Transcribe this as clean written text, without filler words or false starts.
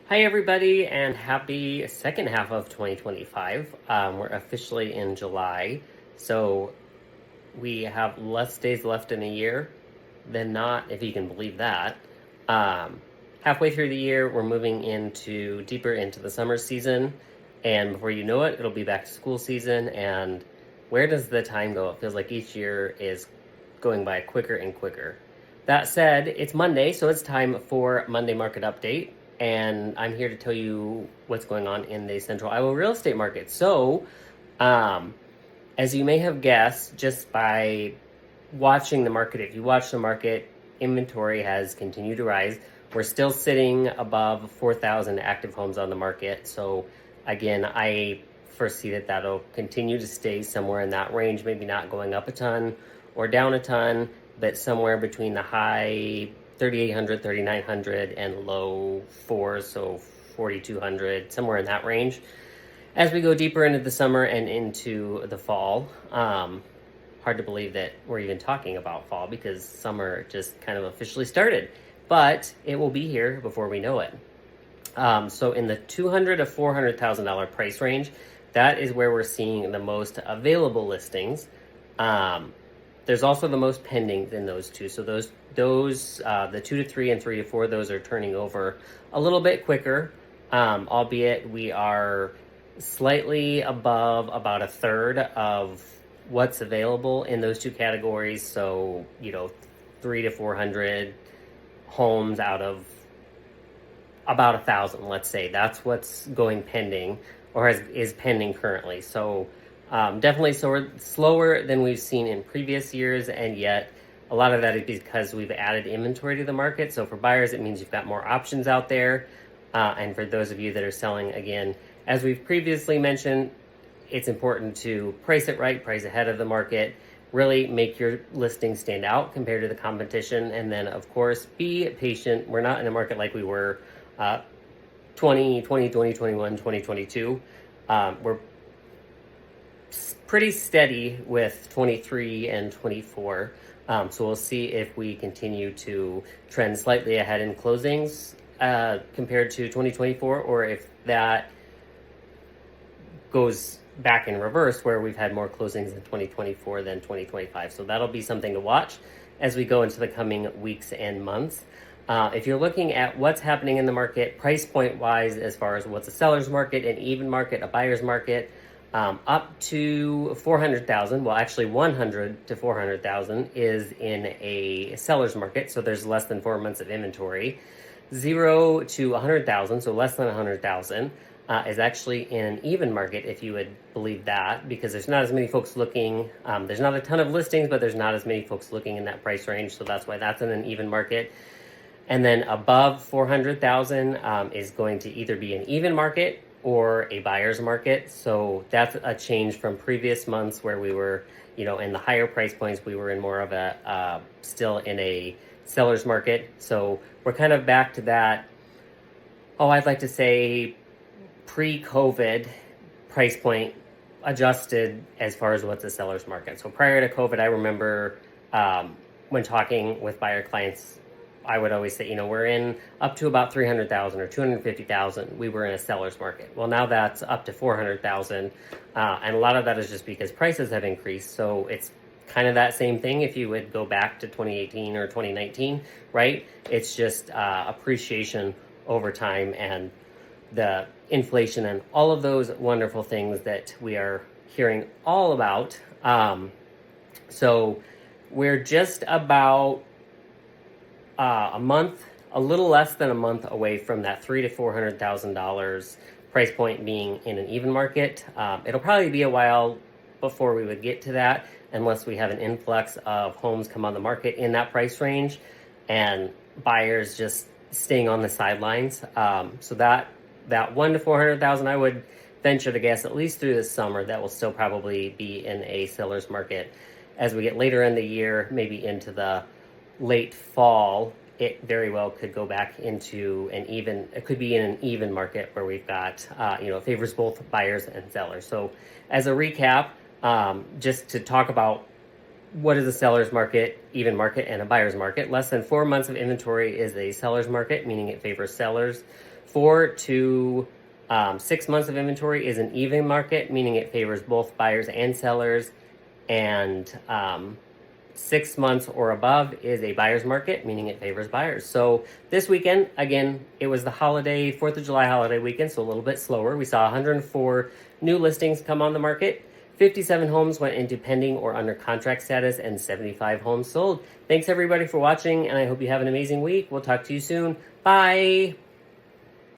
Hi, everybody, and happy second half of 2025. We're officially in July, so we have less days left in a year than not, if you can believe that. Um, Halfway through the year, we're moving into deeper into the summer season, and before you know it, it'll be back to school season. And where does the time go? It feels like each year is going by quicker and quicker. That said, it's Monday, so it's time for Monday Market Update, and I'm here to tell you what's going on in the Central Iowa real estate market. Um, as you may have guessed, just by watching the market, if you watch the market, inventory has continued to rise. We're still sitting above 4,000 active homes on the market. So, again, I foresee that that'll continue to stay somewhere in that range, maybe not going up a ton or down a ton, but somewhere between the high 3,800, 3,900 and low fours, so 4,200, somewhere in that range. As we go deeper into the summer and into the fall, hard to believe that we're even talking about fall because summer just kind of officially started, but it will be here before we know it. So in the $200,000 to $400,000 price range, that is where we're seeing the most available listings. There's also the most pendings in those two. So those the 2 to 3 and 3 to 4, those are turning over a little bit quicker, albeit we are slightly above about a third of what's available in those two categories. So 3 to 400 homes out of about 1,000, let's say. That's what's going pending or is pending currently. So definitely slower than we've seen in previous years, and yet a lot of that is because we've added inventory to the market. So for buyers, it means you've got more options out there. And for those of you that are selling, again, as we've previously mentioned, it's important to price it right, price ahead of the market, really make your listing stand out compared to the competition, and then, of course, be patient. We're not in a market like we were 2020, 2021, 2022. We're pretty steady with 23 and 24. So we'll see if we continue to trend slightly ahead in closings compared to 2024, or if that goes back in reverse where we've had more closings in 2024 than 2025. So that'll be something to watch as we go into the coming weeks and months. If you're looking at what's happening in the market price point wise, as far as what's a seller's market, an even market, a buyer's market, up to 400,000, well, actually 100 to 400,000 is in a seller's market. So there's less than 4 months of inventory. 0 to 100,000, so less than 100,000, is actually in an even market, if you would believe that, because there's not as many folks looking. There's not a ton of listings, but there's not as many folks looking in that price range. So that's why that's in an even market. And then above 400,000 is going to either be an even market or a buyer's market. So that's a change from previous months where we were, in the higher price points, we were in more of a, still in a seller's market. So we're kind of back to that, I'd like to say pre-COVID price point adjusted as far as what's a seller's market. So prior to COVID, I remember when talking with buyer clients, I would always say, we're in up to about 300,000 or 250,000. We were in a seller's market. Well, now that's up to 400,000. And a lot of that is just because prices have increased. So it's kind of that same thing if you would go back to 2018 or 2019, right? It's just appreciation over time and the inflation and all of those wonderful things that we are hearing all about. So we're just about a little less than a month away from that $300,000 to $400,000 price point being in an even market. It'll probably be a while before we would get to that, unless we have an influx of homes come on the market in that price range, and buyers just staying on the sidelines. So that 1 to 400,000, I would venture to guess, at least through the summer, that will still probably be in a seller's market. As we get later in the year, maybe into the late fall, it very well could go back into it could be in an even market where we've got, it favors both buyers and sellers. So as a recap, just to talk about what is a seller's market, even market, and a buyer's market? Less than 4 months of inventory is a seller's market, meaning it favors sellers. 4 to 6 months of inventory is an even market, meaning it favors both buyers and sellers. And 6 months or above is a buyer's market, meaning it favors buyers. So this weekend, again, it was the holiday, 4th of July holiday weekend, so a little bit slower. We saw 104 new listings come on the market. 57 homes went into pending or under contract status, and 75 homes sold. Thanks everybody for watching, and I hope you have an amazing week. We'll talk to you soon. Bye.